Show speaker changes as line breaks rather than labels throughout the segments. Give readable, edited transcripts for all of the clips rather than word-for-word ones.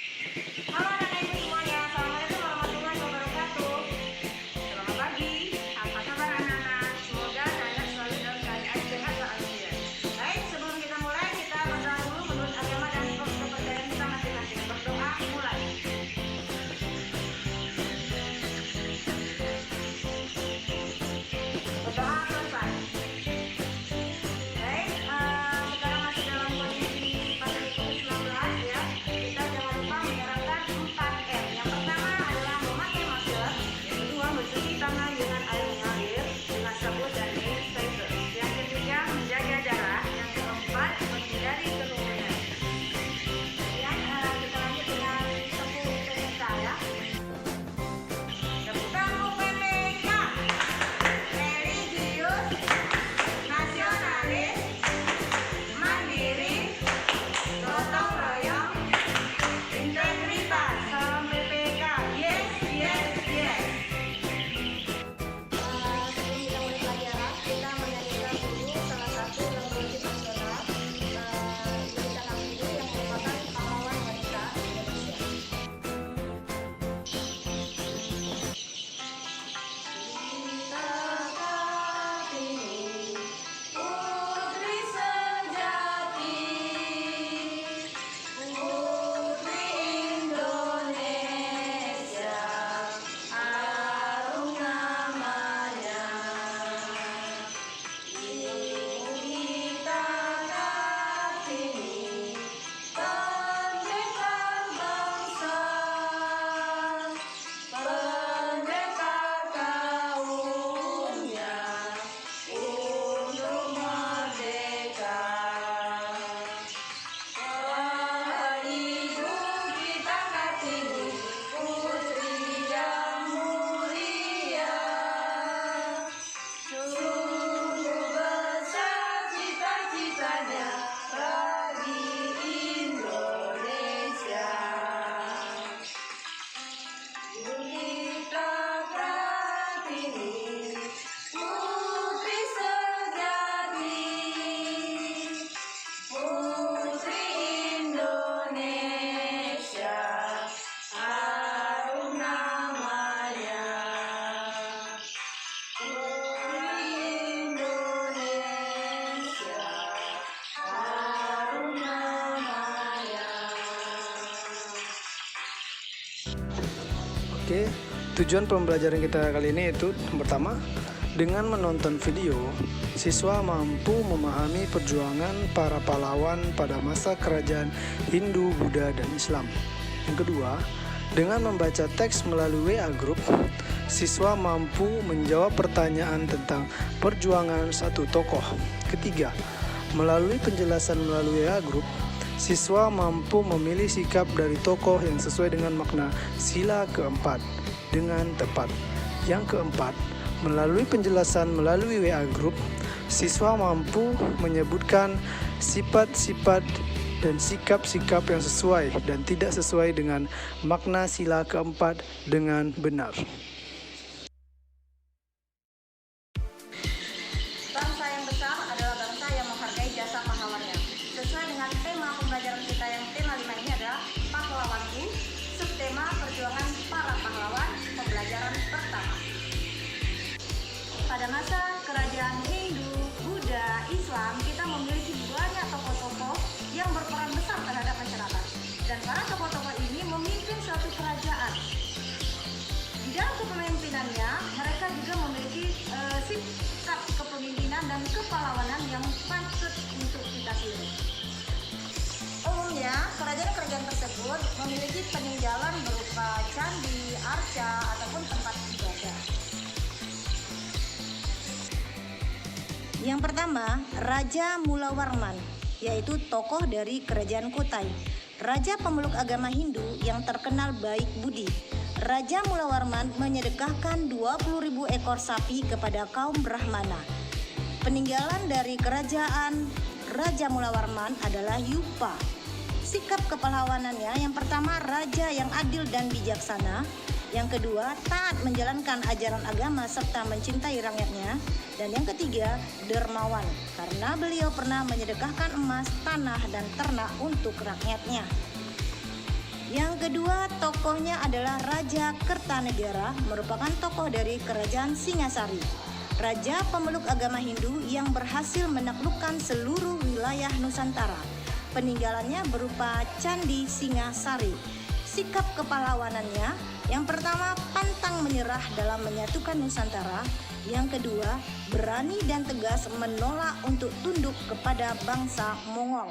Halo anak-anak ibu semuanya, Assalamualaikum warahmatullahi wabarakatuh. Selamat pagi, apa kabar anak-anak? Semoga kalian selalu dalam keadaan sehat walafiat. Baik, sebelum kita mulai, kita berdoa dulu menurut agama dan kepercayaan kita masing-masing. Berdoa mulai. Berdoa selesai. Baik, sekarang masih dalam kondisi pandemi COVID-19 ya. Kita jangan lupa menerapkan 4M. Yang pertama adalah memakai masker. Yang kedua, mencuci tangan dengan air mengalir dengan sabun dan hand sanitizer. Yang ketiga, menjaga jarak. Yang keempat, menghindari kerumunan. Kemudian kita lanjut dengan tepuk PPK ya. Tepuk PPK. Religius, nasionalis, mandiri, gotong royong, integritas. Salam PPK. Yes, yes, yes. Sebelum kita mulai pelajaran, kita menyanyikan dulu salah satu lagu wajib nasional. Ibu kita Kamilu yang merupakan pahlawan wanita Indonesia. Kita Kartini, putri sejati, putri Indonesia, harum namanya. Ibu kita Kartini, pendekar bangsa, pendekar kaumnya untuk merdeka. Wahai ibu kita Kartini, putri yang mulia, sungguh besar cita-citanya bagi Indonesia. Ibu kita Kartini, putri sejati, putri Indonesia, harum namanya. Putri Indonesia, harum namanya.
Oke, tujuan pembelajaran kita kali ini itu yang pertama, dengan menonton video, siswa mampu memahami perjuangan para pahlawan pada masa kerajaan Hindu, Buddha, dan Islam. Yang kedua, dengan membaca teks melalui WA Group, siswa mampu menjawab pertanyaan tentang perjuangan satu tokoh. Ketiga, melalui penjelasan melalui WA Group, siswa mampu memilih sikap dari tokoh yang sesuai dengan makna sila keempat dengan tepat. Yang keempat, melalui penjelasan melalui WA Group, siswa mampu menyebutkan sifat-sifat dan sikap-sikap yang sesuai dan tidak sesuai dengan makna sila keempat dengan benar.
Bangsa yang besar adalah bangsa yang menghargai jasa pahlawannya. Sesuai dengan tema pembelajaran kita yang tema 5 ini adalah pahlawanku, subtema perjuangan para pahlawan, pembelajaran pertama. Pada masa kerajaan Hindu, Buddha, Islam, kita memiliki banyak tokoh-tokoh yang berperan besar terhadap masyarakat. Dan para tokoh-tokoh ini memimpin suatu kerajaan. Di dalam kepemimpinannya, mereka juga memiliki sikap kepemimpinan dan kepahlawanan yang patut untuk kita tiru. Umumnya, kerajaan-kerajaan tersebut memiliki peninggalan berupa candi, arca, ataupun tempat ibadah.
Yang pertama, Raja Mulawarman, yaitu tokoh dari Kerajaan Kutai, raja pemeluk agama Hindu yang terkenal baik budi. Raja Mulawarman menyedekahkan 20.000 ekor sapi kepada kaum Brahmana. Peninggalan dari kerajaan Raja Mulawarman adalah Yupa. Sikap kepahlawanannya, yang pertama, raja yang adil dan bijaksana. Yang kedua, taat menjalankan ajaran agama serta mencintai rakyatnya. Dan yang ketiga, dermawan, karena beliau pernah menyedekahkan emas, tanah, dan ternak untuk rakyatnya. Yang kedua tokohnya adalah Raja Kertanegara, merupakan tokoh dari Kerajaan Singasari. Raja pemeluk agama Hindu yang berhasil menaklukkan seluruh wilayah Nusantara. Peninggalannya berupa Candi Singasari. Sikap kepahlawanannya, yang pertama pantang menyerah dalam menyatukan Nusantara. Yang kedua, berani dan tegas menolak untuk tunduk kepada bangsa Mongol.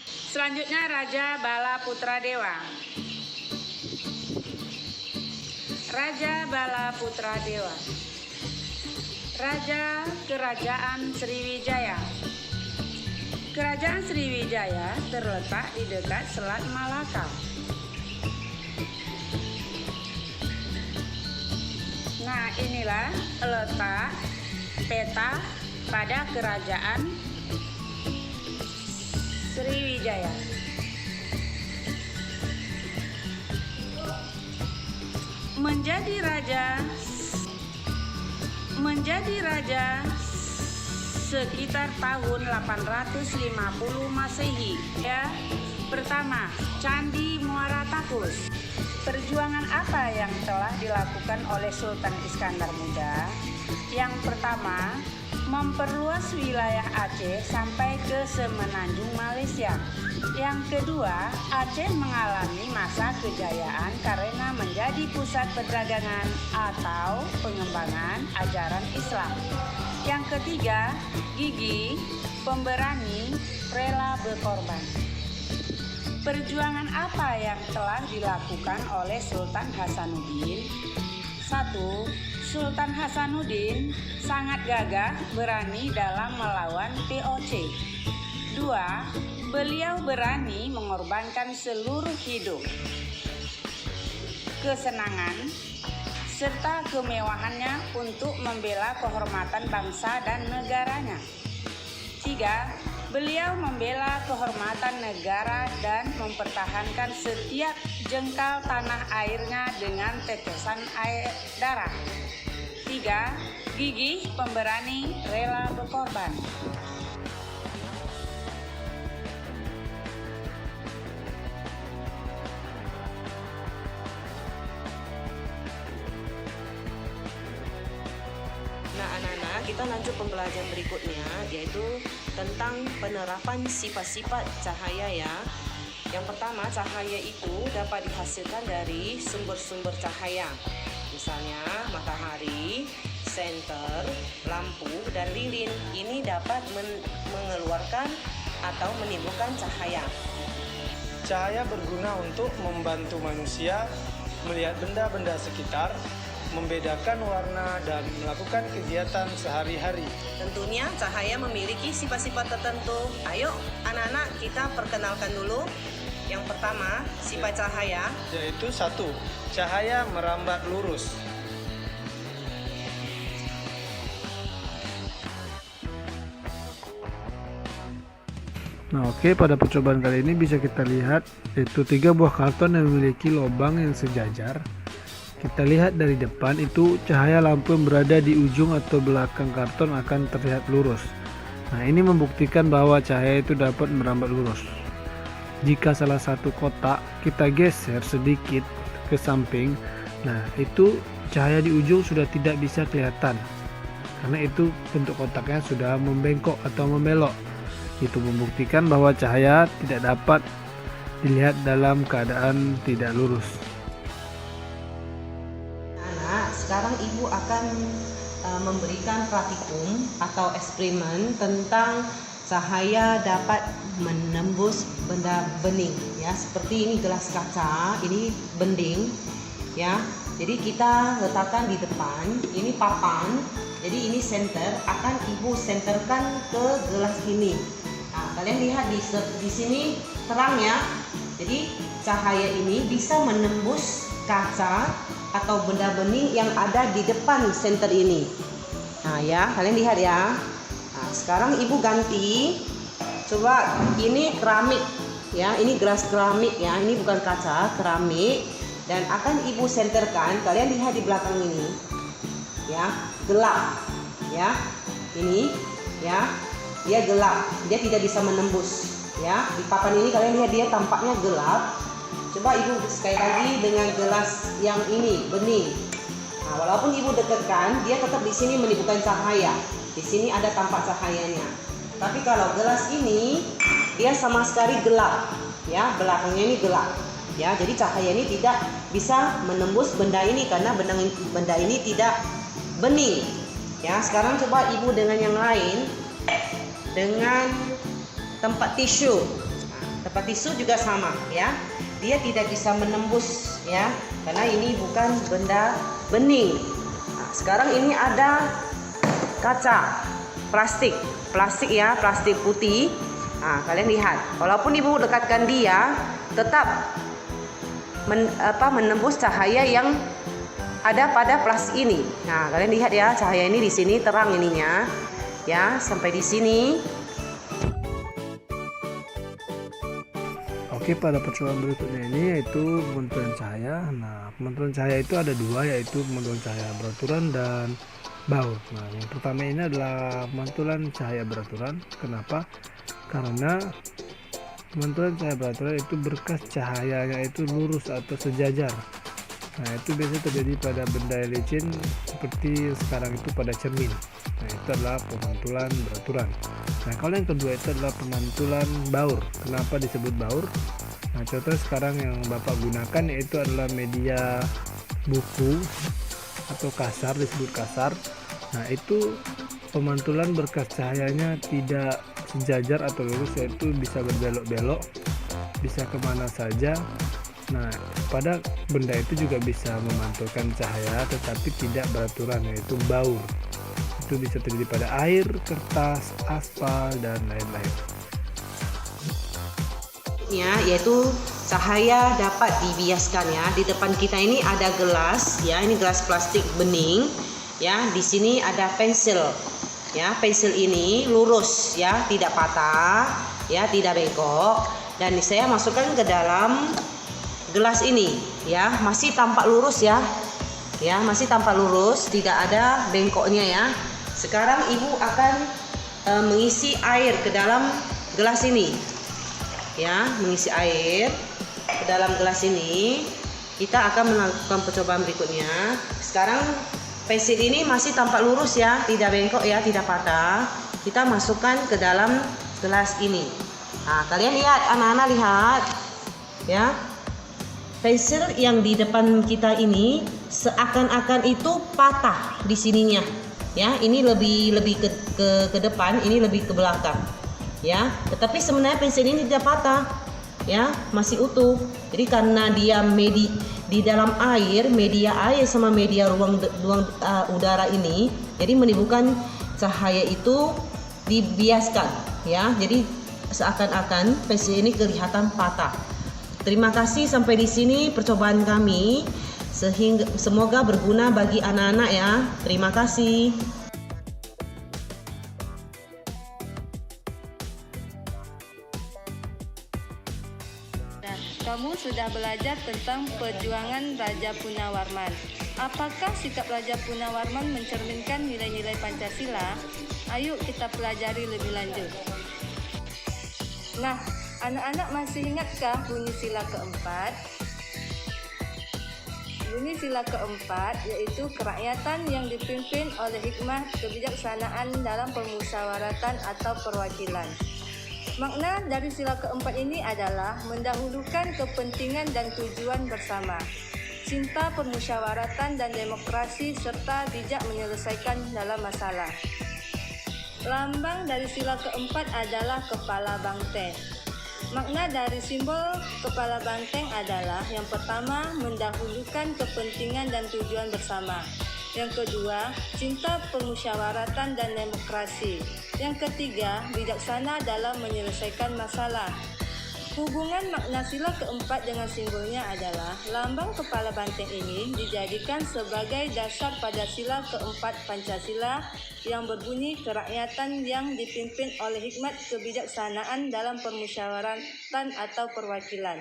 Selanjutnya Raja Bala Putra Dewa. Raja Bala Putra Dewa, Raja Kerajaan Sriwijaya. Kerajaan Sriwijaya terletak di dekat Selat Malaka. Nah, inilah letak peta pada Kerajaan Sriwijaya. Menjadi raja sekitar tahun 850 Masehi. Ya, pertama, Candi Muara Takus. Perjuangan apa yang telah dilakukan oleh Sultan Iskandar Muda? Yang pertama, memperluas wilayah Aceh sampai ke semenanjung Malaysia. Yang kedua, Aceh mengalami masa kejayaan karena menjadi pusat perdagangan atau pengembangan ajaran Islam. Yang ketiga, gigih, pemberani, rela berkorban. Perjuangan apa yang telah dilakukan oleh Sultan Hasanuddin? 1. Sultan Hasanuddin sangat gagah berani dalam melawan VOC. 2. Beliau berani mengorbankan seluruh hidup, kesenangan, serta kemewahannya untuk membela kehormatan bangsa dan negaranya. 3. Beliau membela kehormatan negara dan mempertahankan setiap jengkal tanah airnya dengan tetesan air darah. 3. Gigih, pemberani, rela berkorban.
Nah, anak-anak, kita lanjut pembelajaran berikutnya, yaitu tentang penerapan sifat-sifat cahaya ya. Yang pertama, cahaya itu dapat dihasilkan dari sumber-sumber cahaya. Misalnya matahari, senter, lampu, dan lilin. Ini dapat mengeluarkan atau menimbulkan cahaya.
Cahaya berguna untuk membantu manusia melihat benda-benda sekitar, membedakan warna, dan melakukan kegiatan sehari-hari.
Tentunya cahaya memiliki sifat-sifat tertentu. Ayo anak-anak, kita perkenalkan dulu. Yang pertama, sifat cahaya,
Yaitu 1. Cahaya merambat lurus. Nah, oke, pada percobaan kali ini bisa kita lihat yaitu 3 buah karton yang memiliki lubang yang sejajar. Kita lihat dari depan itu cahaya lampu yang berada di ujung atau belakang karton akan terlihat lurus. Nah, ini membuktikan bahwa cahaya itu dapat merambat lurus. Jika salah satu kotak kita geser sedikit ke samping, nah itu cahaya di ujung sudah tidak bisa kelihatan. Karena itu bentuk kotaknya sudah membengkok atau membelok. Itu membuktikan bahwa cahaya tidak dapat dilihat dalam keadaan tidak lurus.
sekarang Ibu akan memberikan praktikum atau eksperimen tentang cahaya dapat menembus benda bening ya, seperti ini gelas kaca, ini bending ya. Jadi kita letakkan di depan, ini papan, jadi ini senter, akan Ibu senterkan ke gelas ini. Nah, kalian lihat di sini terang ya. Jadi cahaya ini bisa menembus kaca atau benda bening yang ada di depan senter ini. Nah ya, kalian lihat ya. Nah, sekarang Ibu ganti. Coba ini keramik ya, ini gelas keramik ya, ini bukan kaca, keramik. Dan akan Ibu senterkan, kalian lihat di belakang ini ya, gelap ya. Ini ya, dia gelap, dia tidak bisa menembus ya. Di papan ini kalian lihat dia tampaknya gelap. Coba ibu sekali lagi dengan gelas yang ini bening. Nah, walaupun ibu dekatkan, dia tetap di sini menimbulkan cahaya. Di sini ada tampak cahayanya. Tapi kalau gelas ini dia sama sekali gelap, ya, belakangnya ini gelap, ya. Jadi cahaya ini tidak bisa menembus benda ini karena benda ini tidak bening. Ya, sekarang coba ibu dengan yang lain, dengan tempat tisu. Nah, tempat tisu juga sama, ya. Dia tidak bisa menembus, ya, karena ini bukan benda bening. Nah, sekarang ini ada kaca, plastik ya, plastik putih. Nah, kalian lihat, walaupun ibu dekatkan dia, tetap menembus cahaya yang ada pada plastik ini. Nah, kalian lihat ya, cahaya ini di sini terang ininya, ya, sampai di sini.
Oke, pada percobaan berikutnya ini yaitu pemantulan cahaya. Nah, pemantulan cahaya itu ada dua, yaitu pemantulan cahaya beraturan dan baur. Nah, yang pertama ini adalah pemantulan cahaya beraturan. Kenapa? Karena pemantulan cahaya beraturan itu berkas cahayanya itu lurus atau sejajar. Nah, itu biasanya terjadi pada benda licin seperti sekarang itu pada cermin. Nah, itu adalah pemantulan beraturan. Nah, kalau yang kedua itu adalah pemantulan baur. Kenapa disebut baur? Nah, contoh sekarang yang Bapak gunakan yaitu adalah media buku atau kasar, disebut kasar. Nah, itu pemantulan berkas cahayanya tidak sejajar atau lurus, yaitu bisa berbelok-belok, bisa kemana saja. Nah, pada benda itu juga bisa memantulkan cahaya tetapi tidak beraturan, yaitu baur. Itu bisa terjadi pada air, kertas, aspal, dan lain-lain.
Ya, yaitu cahaya dapat dibiaskan, ya. Di depan kita ini ada gelas, ya, ini gelas plastik bening, ya. Di sini ada pensil, ya. Pensil ini lurus, ya, tidak patah, ya, tidak bengkok. Dan saya masukkan ke dalam gelas ini, ya, masih tampak lurus, ya, ya, masih tampak lurus, tidak ada bengkoknya, ya. Sekarang ibu akan mengisi air ke dalam gelas ini, ya, mengisi air ke dalam gelas ini. Kita akan melakukan percobaan berikutnya. Sekarang pensil ini masih tampak lurus, ya, tidak bengkok, ya, tidak patah. Kita masukkan ke dalam gelas ini. Nah, kalian lihat, anak-anak lihat, ya, pensil yang di depan kita ini seakan-akan itu patah di sininya, ya. Ini lebih ke depan, ini lebih ke belakang, ya. Tetapi sebenarnya pensil ini tidak patah, ya, masih utuh. Jadi karena dia di dalam air, media air sama media ruang udara ini, jadi menimbulkan cahaya itu dibiaskan, ya. Jadi seakan-akan pensil ini kelihatan patah. Terima kasih, sampai di sini percobaan kami. Semoga berguna bagi anak-anak, ya. Terima kasih.
Nah, kamu sudah belajar tentang perjuangan Raja Punawarman. Apakah sikap Raja Punawarman mencerminkan nilai-nilai Pancasila? Ayo kita pelajari lebih lanjut. Nah, anak-anak masih ingatkah bunyi sila keempat? Bunyi sila keempat yaitu kerakyatan yang dipimpin oleh hikmah kebijaksanaan dalam permusyawaratan atau perwakilan. Makna dari sila keempat ini adalah mendahulukan kepentingan dan tujuan bersama, cinta permusyawaratan dan demokrasi, serta bijak menyelesaikan dalam masalah. Lambang dari sila keempat adalah kepala banteng. Makna dari simbol kepala banteng adalah yang pertama, mendahulukan kepentingan dan tujuan bersama. Yang kedua, cinta permusyawaratan dan demokrasi. Yang ketiga, bijaksana dalam menyelesaikan masalah. Hubungan makna sila keempat dengan simbolnya adalah lambang kepala banteng ini dijadikan sebagai dasar pada sila keempat Pancasila yang berbunyi kerakyatan yang dipimpin oleh hikmat kebijaksanaan dalam permusyawaratan atau perwakilan.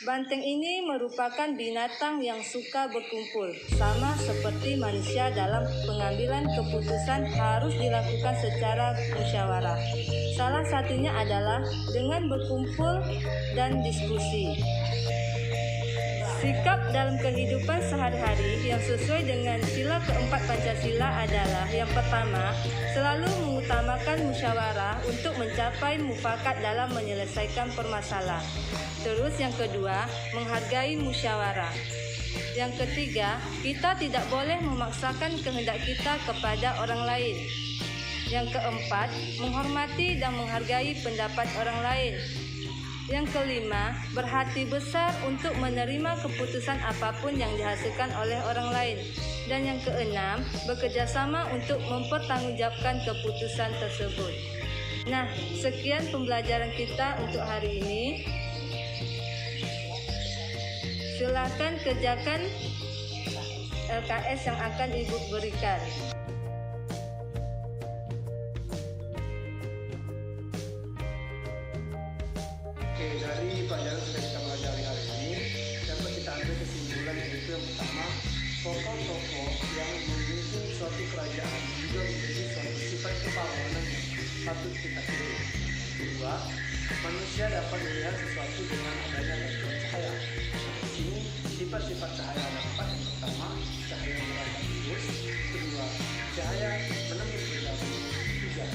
Banteng ini merupakan binatang yang suka berkumpul, sama seperti manusia dalam pengambilan keputusan harus dilakukan secara musyawarah. Salah satunya adalah dengan berkumpul dan diskusi. Sikap dalam kehidupan sehari-hari yang sesuai dengan sila keempat Pancasila adalah yang pertama, selalu mengutamakan musyawarah untuk mencapai mufakat dalam menyelesaikan permasalahan. Terus yang kedua, menghargai musyawarah. Yang ketiga, kita tidak boleh memaksakan kehendak kita kepada orang lain. Yang keempat, menghormati dan menghargai pendapat orang lain. Yang kelima, berhati besar untuk menerima keputusan apapun yang dihasilkan oleh orang lain. Dan yang keenam, bekerjasama untuk mempertanggungjawabkan keputusan tersebut. Nah, sekian pembelajaran kita untuk hari ini. Silakan kerjakan LKS yang akan Ibu berikan.
Oke, dari pelajaran sudah kita pelajari hari ini, dapat kita ambil kesimpulan yaitu yang pertama, tokoh-tokoh yang memimpin suatu kerajaan juga memiliki suatu sifat kepahlawanan yang patut kita tiru. Kedua, manusia dapat melihat sesuatu dengan adanya bantuan cahaya. Nah, di sini sifat-sifat cahaya ada empat. Yang pertama, cahaya yang berada lurus. Kedua, cahaya menembus benda. Tiga,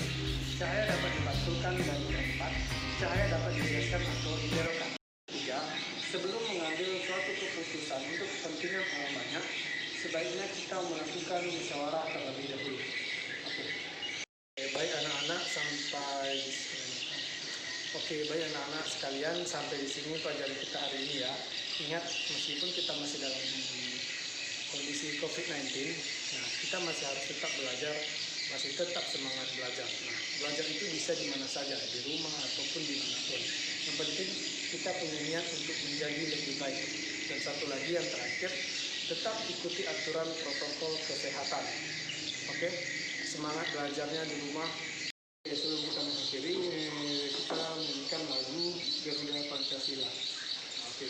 cahaya dapat dipantulkan, dan keempat, cahaya dapat dibiaskan atau dibelokkan. Tiga, sebelum mengambil suatu keputusan untuk kepentingan orang banyak, sebaiknya kita melakukan musyawarah terlebih dahulu. Baik anak-anak sekalian, sampai di sini pelajaran kita hari ini ya. Ingat, meskipun kita masih dalam kondisi COVID-19, nah kita masih harus tetap belajar, masih tetap semangat belajar. Nah, belajar itu bisa di mana saja, di rumah ataupun dimanapun. Yang penting kita punya niat untuk menjadi lebih baik. Dan satu lagi yang terakhir, tetap ikuti aturan protokol kesehatan. Oke, semangat belajarnya di rumah. Sebelum kita mengakhiri, kita menyanyikan lagu Garuda Pancasila. Oke.